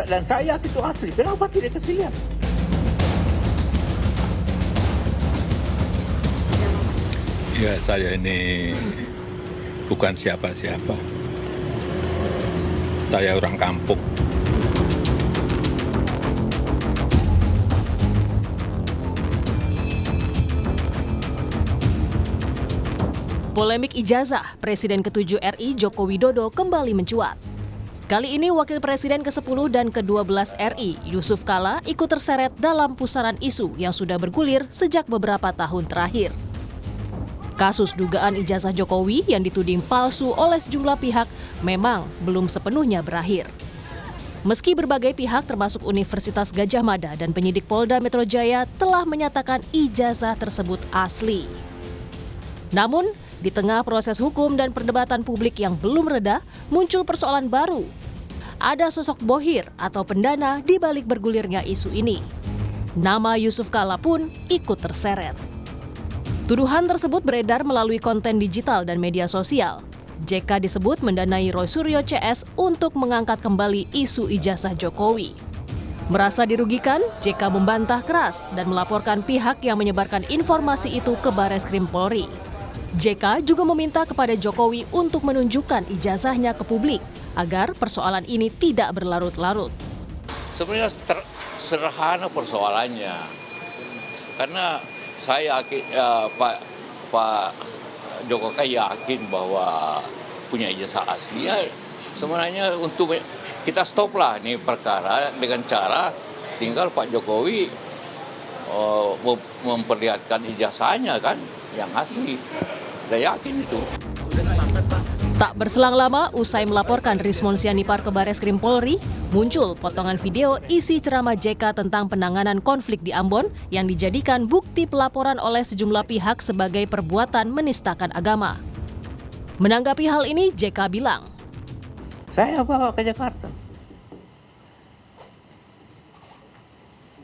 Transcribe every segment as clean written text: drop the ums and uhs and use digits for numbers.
dan saya yakin itu asli. Kenapa tidak kasih lihat? Ya, saya ini bukan siapa-siapa. Saya orang kampung. Polemik ijazah Presiden ke-7 RI Joko Widodo kembali mencuat. Kali ini Wakil Presiden ke-10 dan ke-12 RI Yusuf Kala ikut terseret dalam pusaran isu yang sudah bergulir sejak beberapa tahun terakhir. Kasus dugaan ijazah Jokowi yang dituding palsu oleh sejumlah pihak memang belum sepenuhnya berakhir. Meski berbagai pihak termasuk Universitas Gadjah Mada dan penyidik Polda Metro Jaya telah menyatakan ijazah tersebut asli. Namun, di tengah proses hukum dan perdebatan publik yang belum reda, muncul persoalan baru. Ada sosok bohir atau pendana di balik bergulirnya isu ini. Nama Yusuf Kala pun ikut terseret. Tuduhan tersebut beredar melalui konten digital dan media sosial. JK disebut mendanai Roy Suryo CS untuk mengangkat kembali isu ijazah Jokowi. Merasa dirugikan, JK membantah keras dan melaporkan pihak yang menyebarkan informasi itu ke Bareskrim Polri. JK juga meminta kepada Jokowi untuk menunjukkan ijazahnya ke publik agar persoalan ini tidak berlarut-larut. Sebenarnya sederhana persoalannya. Karena saya yakin, Pak Joko yakin bahwa punya ijazah asli. Ya, sebenarnya untuk kita stoplah nih perkara dengan cara tinggal Pak Jokowi memperlihatkan ijazahnya kan yang asli. Saya yakin itu. Tak berselang lama, usai melaporkan Rismon Sianipar ke Bareskrim Polri, muncul potongan video isi ceramah JK tentang penanganan konflik di Ambon yang dijadikan bukti pelaporan oleh sejumlah pihak sebagai perbuatan menistakan agama. Menanggapi hal ini, JK bilang, Saya bawa ke Jakarta.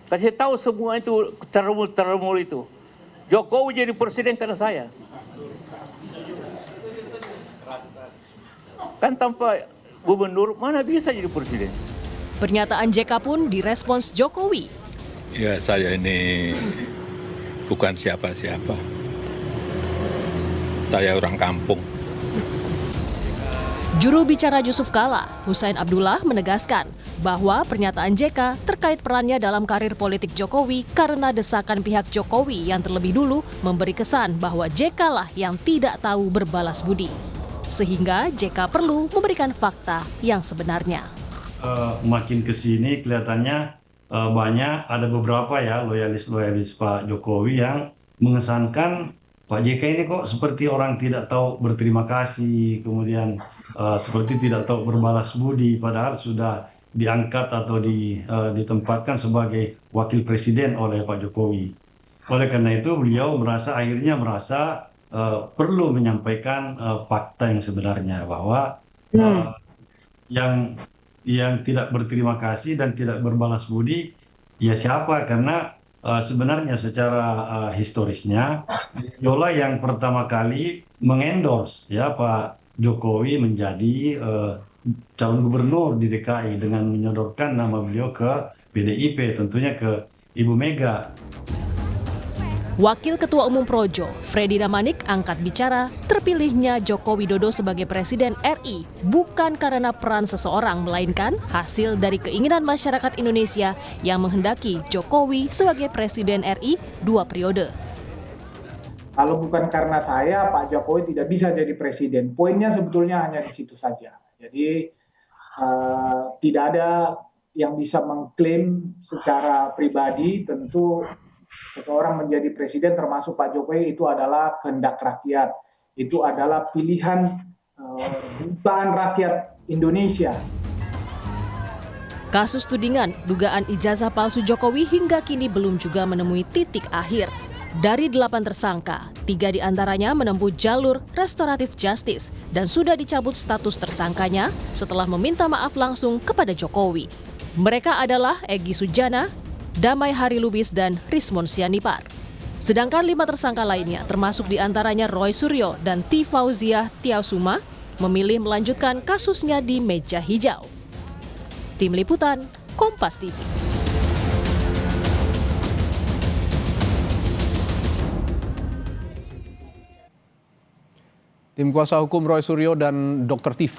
Kasih tahu semua itu termul itu. Jokowi jadi presiden karena saya. Kan tanpa gubernur mana bisa jadi presiden? Pernyataan JK pun direspons Jokowi. Ya, saya ini bukan siapa-siapa. Saya orang kampung. Juru bicara Yusuf Kala, Husain Abdullah menegaskan bahwa pernyataan JK terkait perannya dalam karir politik Jokowi karena desakan pihak Jokowi yang terlebih dulu memberi kesan bahwa JK lah yang tidak tahu berbalas budi. Sehingga JK perlu memberikan fakta yang sebenarnya. Makin ke sini kelihatannya banyak, ada beberapa ya loyalis Pak Jokowi yang mengesankan Pak JK ini kok seperti orang tidak tahu berterima kasih, kemudian seperti tidak tahu berbalas budi, padahal sudah diangkat atau ditempatkan sebagai wakil presiden oleh Pak Jokowi. Oleh karena itu beliau akhirnya merasa perlu menyampaikan fakta yang sebenarnya bahwa yang tidak berterima kasih dan tidak berbalas budi ya siapa, karena sebenarnya secara historisnya Yola yang pertama kali mengendorse ya Pak Jokowi menjadi calon gubernur di DKI dengan menyodorkan nama beliau ke PDIP, tentunya ke Ibu Mega. Wakil Ketua Umum Projo, Freddy Damanik, angkat bicara terpilihnya Joko Widodo sebagai Presiden RI bukan karena peran seseorang, melainkan hasil dari keinginan masyarakat Indonesia yang menghendaki Jokowi sebagai Presiden RI 2 periode. Kalau bukan karena saya, Pak Jokowi tidak bisa jadi presiden. Poinnya sebetulnya hanya di situ saja. Jadi tidak ada yang bisa mengklaim secara pribadi. Tentu seseorang menjadi presiden termasuk Pak Jokowi itu adalah kehendak rakyat. Itu adalah pilihan jutaan rakyat Indonesia. Kasus tudingan dugaan ijazah palsu Jokowi hingga kini belum juga menemui titik akhir. Dari 8 tersangka, 3 diantaranya menempuh jalur restoratif justice dan sudah dicabut status tersangkanya setelah meminta maaf langsung kepada Jokowi. Mereka adalah Egy Sujana, Damai Hari Lubis, dan Rismon Sianipar. Sedangkan 5 tersangka lainnya, termasuk diantaranya Roy Suryo dan T. Fauziah Tiausuma, memilih melanjutkan kasusnya di meja hijau. Tim Liputan, Kompas TV. Tim kuasa hukum Roy Suryo dan Dr. Tifa